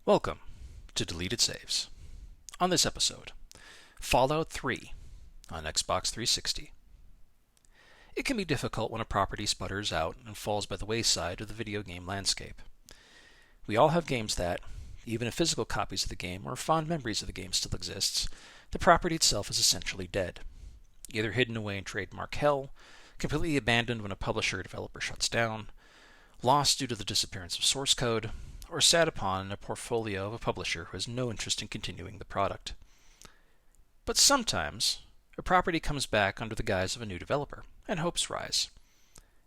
Welcome to Deleted Saves. On this episode, Fallout 3 on Xbox 360. It can be difficult when a property sputters out and falls by the wayside of the video game landscape. We all have games that, even if physical copies of the game or fond memories of the game still exists, the property itself is essentially dead. Either hidden away in trademark hell, completely abandoned when a publisher or developer shuts down, lost due to the disappearance of source code, or sat upon in a portfolio of a publisher who has no interest in continuing the product. But sometimes, a property comes back under the guise of a new developer, and hopes rise.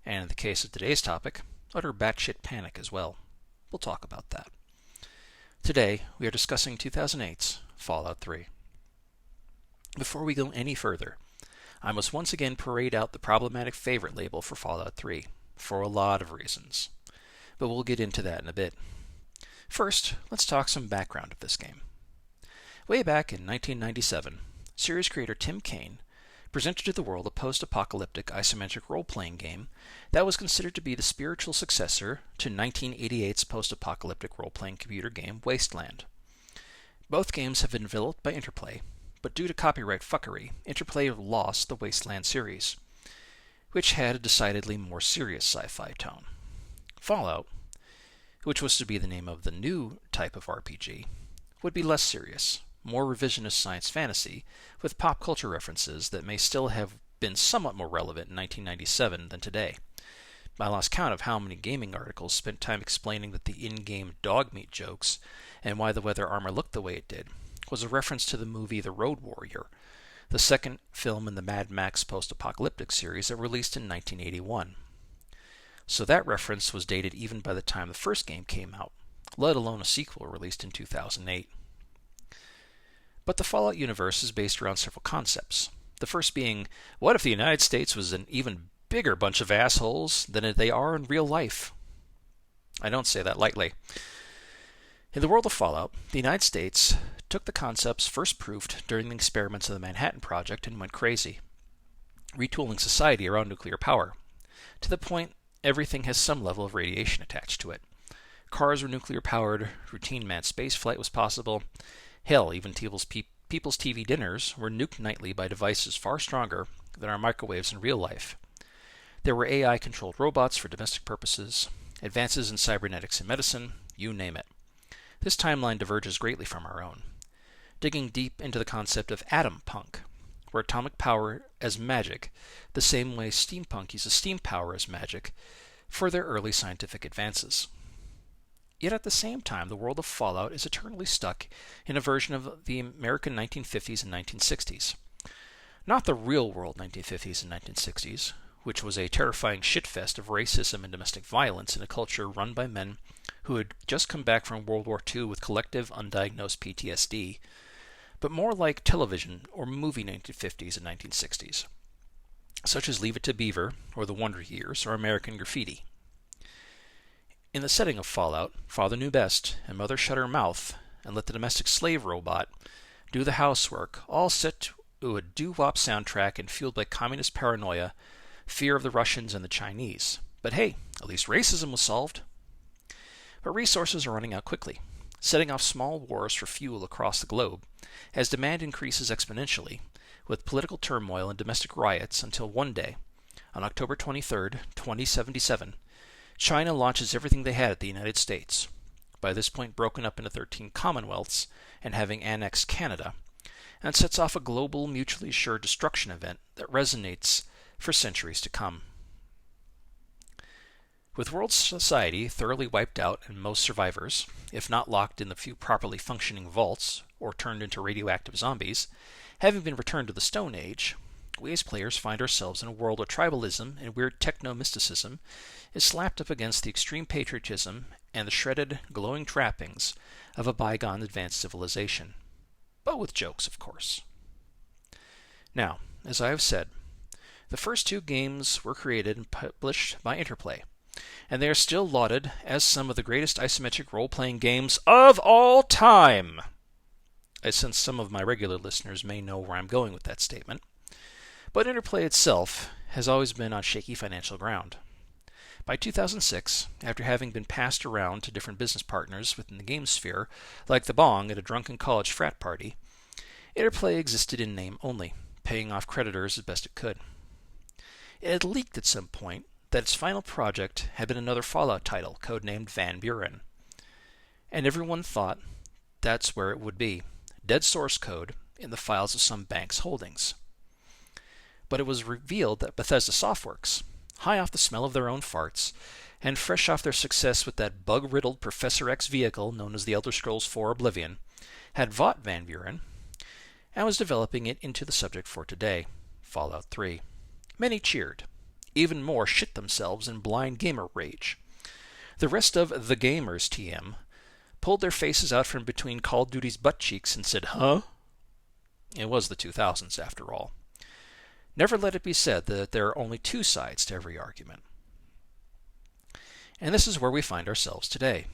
And in the case of today's topic, utter batshit panic as well. We'll talk about that. Today, we are discussing 2008's Fallout 3. Before we go any further, I must once again parade out the problematic favorite label for Fallout 3, for a lot of reasons. But we'll get into that in a bit. First, let's talk some background of this game. Way back in 1997, series creator Tim Kaine presented to the world a post-apocalyptic isometric role-playing game that was considered to be the spiritual successor to 1988's post-apocalyptic role-playing computer game Wasteland. Both games have been developed by Interplay, but due to copyright fuckery, Interplay lost the Wasteland series, which had a decidedly more serious sci-fi tone. Fallout, which was to be the name of the new type of RPG, would be less serious, more revisionist science fantasy, with pop culture references that may still have been somewhat more relevant in 1997 than today. I lost count of how many gaming articles spent time explaining that the in-game dog meat jokes and why the weather armor looked the way it did was a reference to the movie The Road Warrior, the second film in the Mad Max post-apocalyptic series that released in 1981. So that reference was dated even by the time the first game came out, let alone a sequel released in 2008. But the Fallout universe is based around several concepts. The first being, what if the United States was an even bigger bunch of assholes than they are in real life? I don't say that lightly. In the world of Fallout, the United States took the concepts first proved during the experiments of the Manhattan Project and went crazy, retooling society around nuclear power, to the point everything has some level of radiation attached to it. Cars were nuclear-powered, routine manned spaceflight was possible. Hell, even people's TV dinners were nuked nightly by devices far stronger than our microwaves in real life. There were AI-controlled robots for domestic purposes, advances in cybernetics and medicine, you name it. This timeline diverges greatly from our own, digging deep into the concept of atom punk, where atomic power as magic, the same way steampunk uses steam power as magic, for their early scientific advances. Yet at the same time, the world of Fallout is eternally stuck in a version of the American 1950s and 1960s. Not the real-world 1950s and 1960s, which was a terrifying shitfest of racism and domestic violence in a culture run by men who had just come back from World War II with collective undiagnosed PTSD, but more like television or movie 1950s and 1960s, such as Leave It to Beaver, or The Wonder Years, or American Graffiti. In the setting of Fallout, Father knew best, and Mother shut her mouth and let the domestic slave robot do the housework, all set to a doo-wop soundtrack and fueled by communist paranoia, fear of the Russians and the Chinese. But hey, at least racism was solved. But resources are running out quickly, setting off small wars for fuel across the globe, as demand increases exponentially, with political turmoil and domestic riots until one day, on October 23, 2077, China launches everything they had at the United States, by this point broken up into 13 commonwealths and having annexed Canada, and sets off a global mutually assured destruction event that resonates for centuries to come. With world society thoroughly wiped out and most survivors, if not locked in the few properly functioning vaults or turned into radioactive zombies, having been returned to the Stone Age, we as players find ourselves in a world where tribalism and weird techno-mysticism is slapped up against the extreme patriotism and the shredded, glowing trappings of a bygone advanced civilization. But with jokes, of course. Now, as I have said, the first two games were created and published by Interplay, and they are still lauded as some of the greatest isometric role-playing games of all time. I sense some of my regular listeners may know where I'm going with that statement. But Interplay itself has always been on shaky financial ground. By 2006, after having been passed around to different business partners within the game sphere, like the bong at a drunken college frat party, Interplay existed in name only, paying off creditors as best it could. It had leaked at some point that its final project had been another Fallout title, codenamed Van Buren. And everyone thought that's where it would be, dead source code in the files of some bank's holdings. But it was revealed that Bethesda Softworks, high off the smell of their own farts, and fresh off their success with that bug-riddled Professor X vehicle known as the Elder Scrolls IV Oblivion, had bought Van Buren and was developing it into the subject for today, Fallout 3. Many cheered. Even more shit themselves in blind gamer rage. The rest of the gamers TM pulled their faces out from between Call of Duty's butt cheeks and said, "Huh?" It was the 2000s, after all. Never let it be said that there are only two sides to every argument. And this is where we find ourselves today.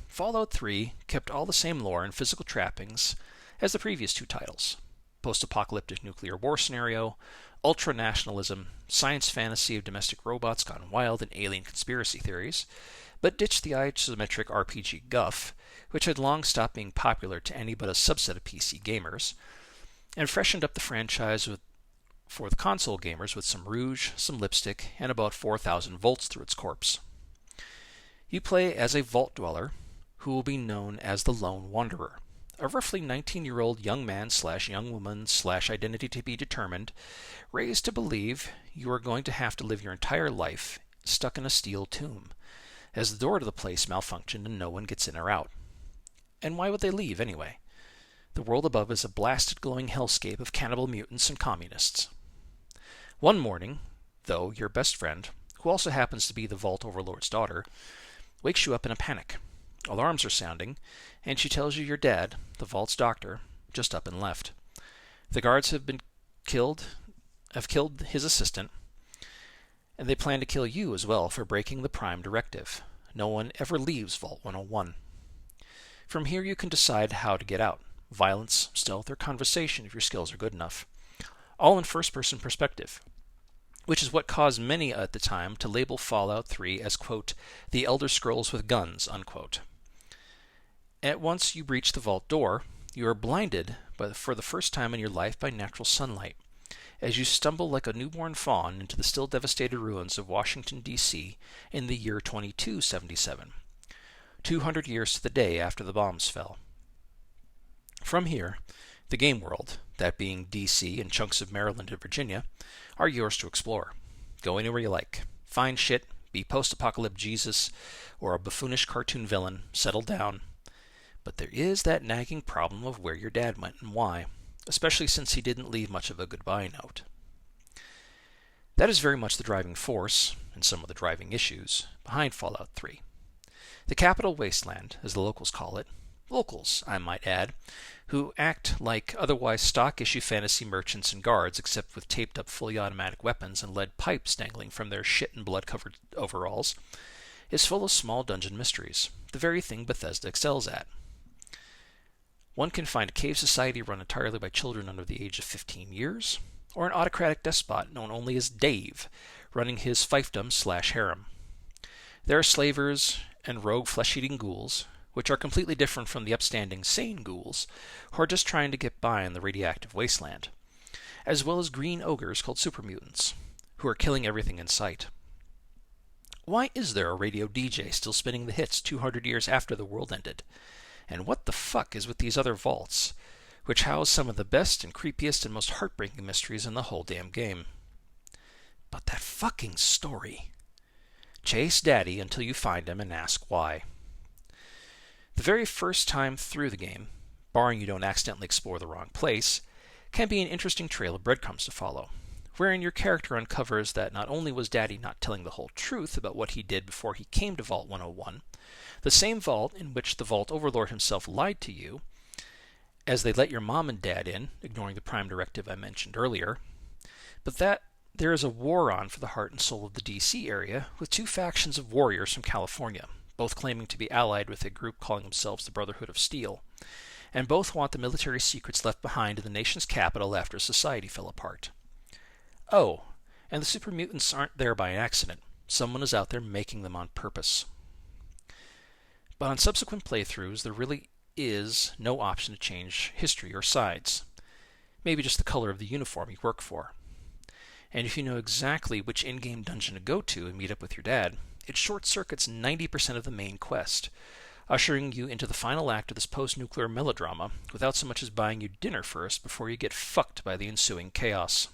Fallout 3 kept all the same lore and physical trappings as the previous two titles. Post-apocalyptic nuclear war scenario, ultra-nationalism, science fantasy of domestic robots gone wild, and alien conspiracy theories, but ditched the isometric RPG guff, which had long stopped being popular to any but a subset of PC gamers, and freshened up the franchise for the console gamers with some rouge, some lipstick, and about 4,000 volts through its corpse. You play as a vault dweller who will be known as the Lone Wanderer, a roughly 19-year-old young man / young woman / identity to be determined, raised to believe you are going to have to live your entire life stuck in a steel tomb, as the door to the place malfunctioned and no one gets in or out. And why would they leave, anyway? The world above is a blasted glowing hellscape of cannibal mutants and communists. One morning, though, your best friend, who also happens to be the Vault Overlord's daughter, wakes you up in a panic. Alarms are sounding, and she tells you your dad, the Vault's doctor, just up and left. The guards have killed his assistant, and they plan to kill you as well for breaking the Prime Directive. No one ever leaves Vault 101. From here you can decide how to get out. Violence, stealth, or conversation if your skills are good enough. All in first-person perspective, which is what caused many at the time to label Fallout 3 as, quote, the Elder Scrolls with guns, unquote. At once you breach the vault door, you are blinded for the first time in your life by natural sunlight, as you stumble like a newborn fawn into the still devastated ruins of Washington, D.C. in the year 2277, 200 years to the day after the bombs fell. From here, the game world, that being D.C. and chunks of Maryland and Virginia, are yours to explore. Go anywhere you like. Find shit, be post-apocalyptic Jesus, or a buffoonish cartoon villain, settle down. But there is that nagging problem of where your dad went and why, especially since he didn't leave much of a goodbye note. That is very much the driving force, and some of the driving issues, behind Fallout 3. The Capital Wasteland, as the locals call it, locals, I might add, who act like otherwise stock-issue fantasy merchants and guards except with taped-up fully automatic weapons and lead pipes dangling from their shit and blood-covered overalls, is full of small dungeon mysteries, the very thing Bethesda excels at. One can find a cave society run entirely by children under the age of 15 years, or an autocratic despot known only as Dave, running his fiefdom / harem. There are slavers and rogue flesh-eating ghouls, which are completely different from the upstanding sane ghouls, who are just trying to get by in the radioactive wasteland, as well as green ogres called supermutants, who are killing everything in sight. Why is there a radio DJ still spinning the hits 200 years after the world ended? And what the fuck is with these other vaults, which house some of the best and creepiest and most heartbreaking mysteries in the whole damn game? But that fucking story. Chase Daddy until you find him and ask why. The very first time through the game, barring you don't accidentally explore the wrong place, can be an interesting trail of breadcrumbs to follow, wherein your character uncovers that not only was Daddy not telling the whole truth about what he did before he came to Vault 101, the same vault in which the Vault Overlord himself lied to you, as they let your mom and dad in, ignoring the Prime Directive I mentioned earlier, but that there is a war on for the heart and soul of the DC area with two factions of warriors from California, both claiming to be allied with a group calling themselves the Brotherhood of Steel, and both want the military secrets left behind in the nation's capital after society fell apart. Oh, and the super mutants aren't there by accident. Someone is out there making them on purpose. But on subsequent playthroughs, there really is no option to change history or sides. Maybe just the color of the uniform you work for. And if you know exactly which in-game dungeon to go to and meet up with your dad, it short-circuits 90% of the main quest, ushering you into the final act of this post-nuclear melodrama without so much as buying you dinner first before you get fucked by the ensuing chaos.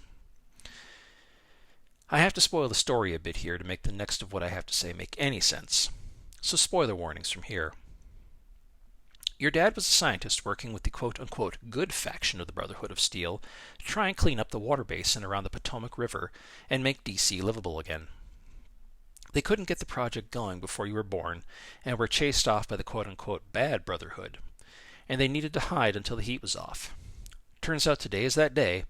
I have to spoil the story a bit here to make the next of what I have to say make any sense. So spoiler warnings from here. Your dad was a scientist working with the quote-unquote good faction of the Brotherhood of Steel to try and clean up the water basin around the Potomac River and make DC livable again. They couldn't get the project going before you were born and were chased off by the quote-unquote bad Brotherhood, and they needed to hide until the heat was off. Turns out today is that day,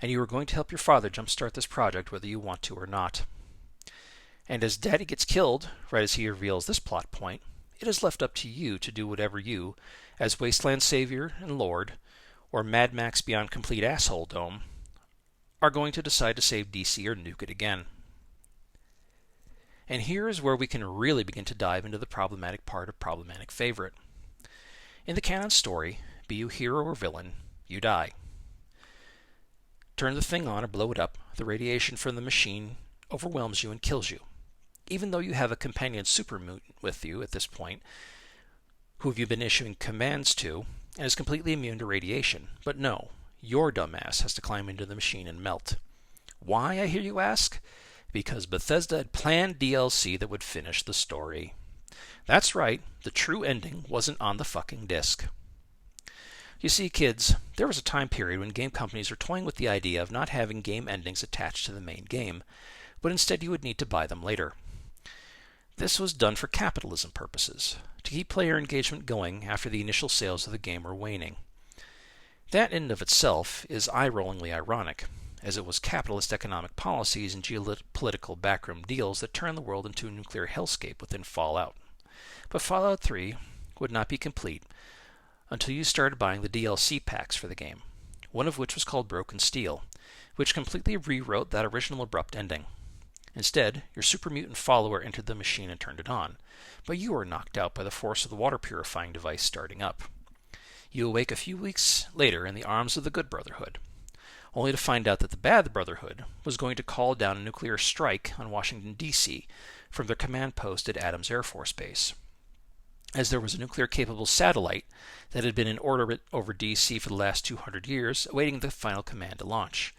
and you are going to help your father jumpstart this project whether you want to or not. And as Daddy gets killed, right as he reveals this plot point, it is left up to you to do whatever you, as Wasteland Savior and Lord, or Mad Max Beyond Complete Asshole Dome, are going to decide to save DC or nuke it again. And here is where we can really begin to dive into the problematic part of Problematic Favorite. In the canon story, be you hero or villain, you die. Turn the thing on or blow it up, the radiation from the machine overwhelms you and kills you. Even though you have a companion super mutant with you at this point, who you've been issuing commands to, and is completely immune to radiation. But no, your dumbass has to climb into the machine and melt. Why, I hear you ask? Because Bethesda had planned DLC that would finish the story. That's right, the true ending wasn't on the fucking disc. You see, kids, there was a time period when game companies were toying with the idea of not having game endings attached to the main game, but instead you would need to buy them later. This was done for capitalism purposes, to keep player engagement going after the initial sales of the game were waning. That in and of itself is eye-rollingly ironic, as it was capitalist economic policies and geopolitical backroom deals that turned the world into a nuclear hellscape within Fallout. But Fallout 3 would not be complete until you started buying the DLC packs for the game, one of which was called Broken Steel, which completely rewrote that original abrupt ending. Instead, your super mutant follower entered the machine and turned it on, but you were knocked out by the force of the water purifying device starting up. You awake a few weeks later in the arms of the Good Brotherhood, only to find out that the Bad Brotherhood was going to call down a nuclear strike on Washington, D.C. from their command post at Adams Air Force Base, as there was a nuclear-capable satellite that had been in orbit over D.C. for the last 200 years, awaiting the final command to launch,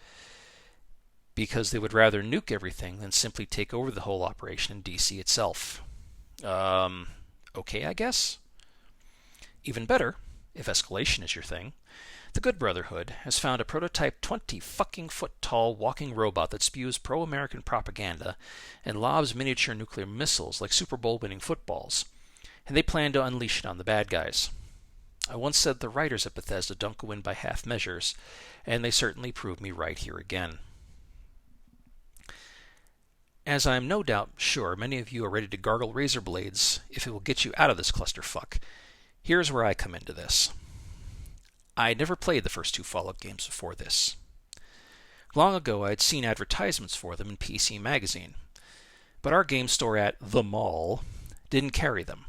because they would rather nuke everything than simply take over the whole operation in D.C. itself. Okay, I guess? Even better, if escalation is your thing, the Good Brotherhood has found a prototype 20-fucking-foot-tall walking robot that spews pro-American propaganda and lobs miniature nuclear missiles like Super Bowl-winning footballs, and they plan to unleash it on the bad guys. I once said the writers at Bethesda don't go in by half measures, and they certainly proved me right here again. As I am no doubt sure many of you are ready to gargle razor blades if it will get you out of this clusterfuck, here's where I come into this. I had never played the first two Fallout games before this. Long ago I had seen advertisements for them in PC Magazine, but our game store at The Mall didn't carry them.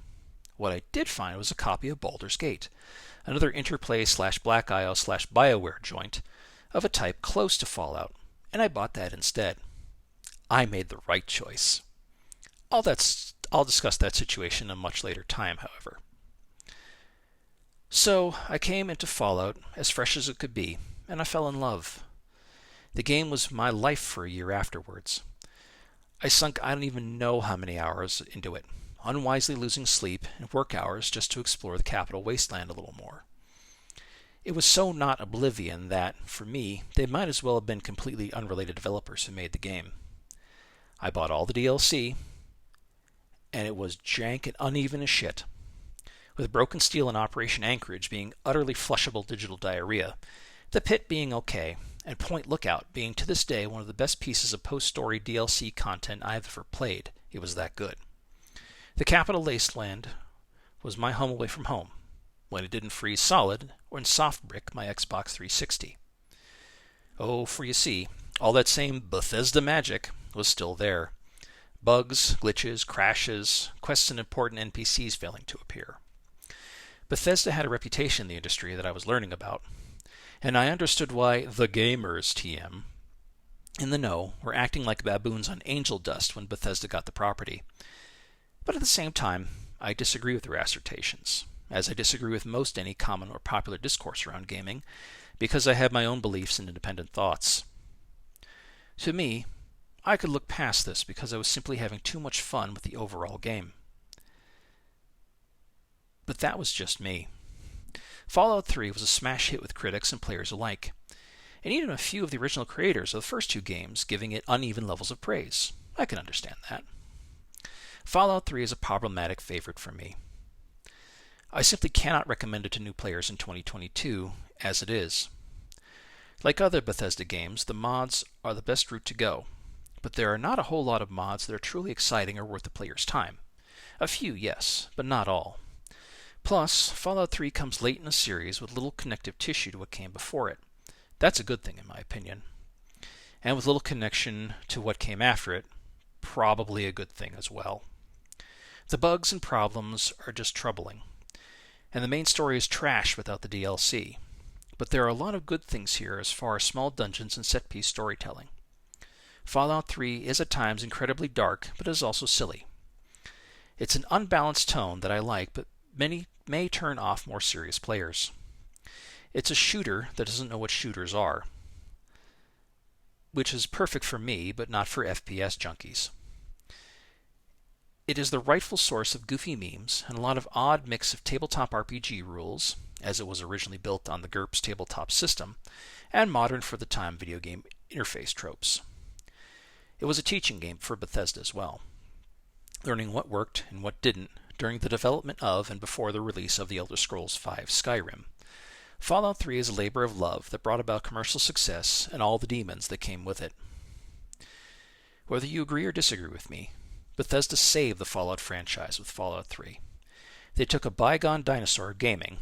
What I did find was a copy of Baldur's Gate, another Interplay/Black Isle/BioWare joint of a type close to Fallout, and I bought that instead. I made the right choice. I'll discuss that situation in a much later time, however. So, I came into Fallout as fresh as it could be, and I fell in love. The game was my life for a year afterwards. I sunk I don't even know how many hours into it, unwisely losing sleep and work hours just to explore the capital wasteland a little more. It was so not Oblivion that, for me, they might as well have been completely unrelated developers who made the game. I bought all the DLC, and it was jank and uneven as shit. With Broken Steel and Operation Anchorage being utterly flushable digital diarrhea, The Pit being okay, and Point Lookout being to this day one of the best pieces of post-story DLC content I have ever played. It was that good. The Capital Wasteland was my home away from home, when it didn't freeze solid or in soft brick my Xbox 360. Oh, for you see, all that same Bethesda magic was still there. Bugs, glitches, crashes, quests and important NPCs failing to appear. Bethesda had a reputation in the industry that I was learning about, and I understood why the gamers TM in the know were acting like baboons on angel dust when Bethesda got the property. But at the same time, I disagree with their assertions, as I disagree with most any common or popular discourse around gaming, because I have my own beliefs and independent thoughts. To me, I could look past this because I was simply having too much fun with the overall game. But that was just me. Fallout 3 was a smash hit with critics and players alike, and even a few of the original creators of the first two games giving it uneven levels of praise. I can understand that. Fallout 3 is a problematic favorite for me. I simply cannot recommend it to new players in 2022 as it is. Like other Bethesda games, the mods are the best route to go, but there are not a whole lot of mods that are truly exciting or worth the player's time. A few, yes, but not all. Plus, Fallout 3 comes late in a series with little connective tissue to what came before it. That's a good thing in my opinion. And with little connection to what came after it, probably a good thing as well. The bugs and problems are just troubling, and the main story is trash without the DLC. But there are a lot of good things here as far as small dungeons and set-piece storytelling. Fallout 3 is at times incredibly dark, but is also silly. It's an unbalanced tone that I like, but many may turn off more serious players. It's a shooter that doesn't know what shooters are, which is perfect for me, but not for FPS junkies. It is the rightful source of goofy memes and a lot of odd mix of tabletop RPG rules, as it was originally built on the GURPS tabletop system, and modern for the time video game interface tropes. It was a teaching game for Bethesda as well, learning what worked and what didn't during the development of and before the release of The Elder Scrolls V Skyrim. Fallout 3 is a labor of love that brought about commercial success and all the demons that came with it. Whether you agree or disagree with me, Bethesda saved the Fallout franchise with Fallout 3. They took a bygone dinosaur of gaming,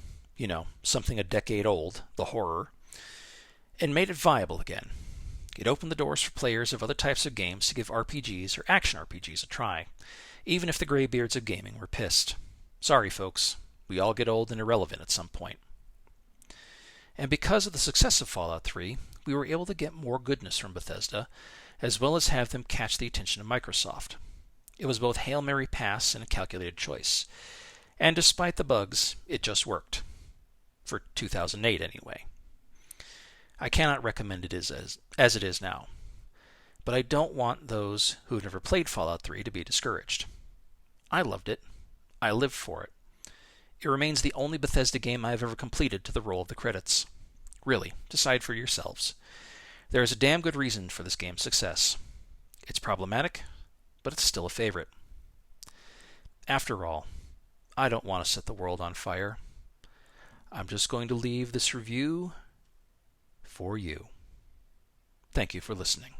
something a decade old, the horror, and made it viable again. It opened the doors for players of other types of games to give RPGs or action RPGs a try, even if the graybeards of gaming were pissed. Sorry, folks. We all get old and irrelevant at some point. And because of the success of Fallout 3, we were able to get more goodness from Bethesda, as well as have them catch the attention of Microsoft. It was both Hail Mary pass and a calculated choice. And despite the bugs, it just worked. For 2008 anyway. I cannot recommend it as it is now. But I don't want those who have never played Fallout 3 to be discouraged. I loved it. I lived for it. It remains the only Bethesda game I have ever completed to the roll of the credits. Really, decide for yourselves. There is a damn good reason for this game's success. It's problematic, but it's still a favorite. After all, I don't want to set the world on fire. I'm just going to leave this review for you. Thank you for listening.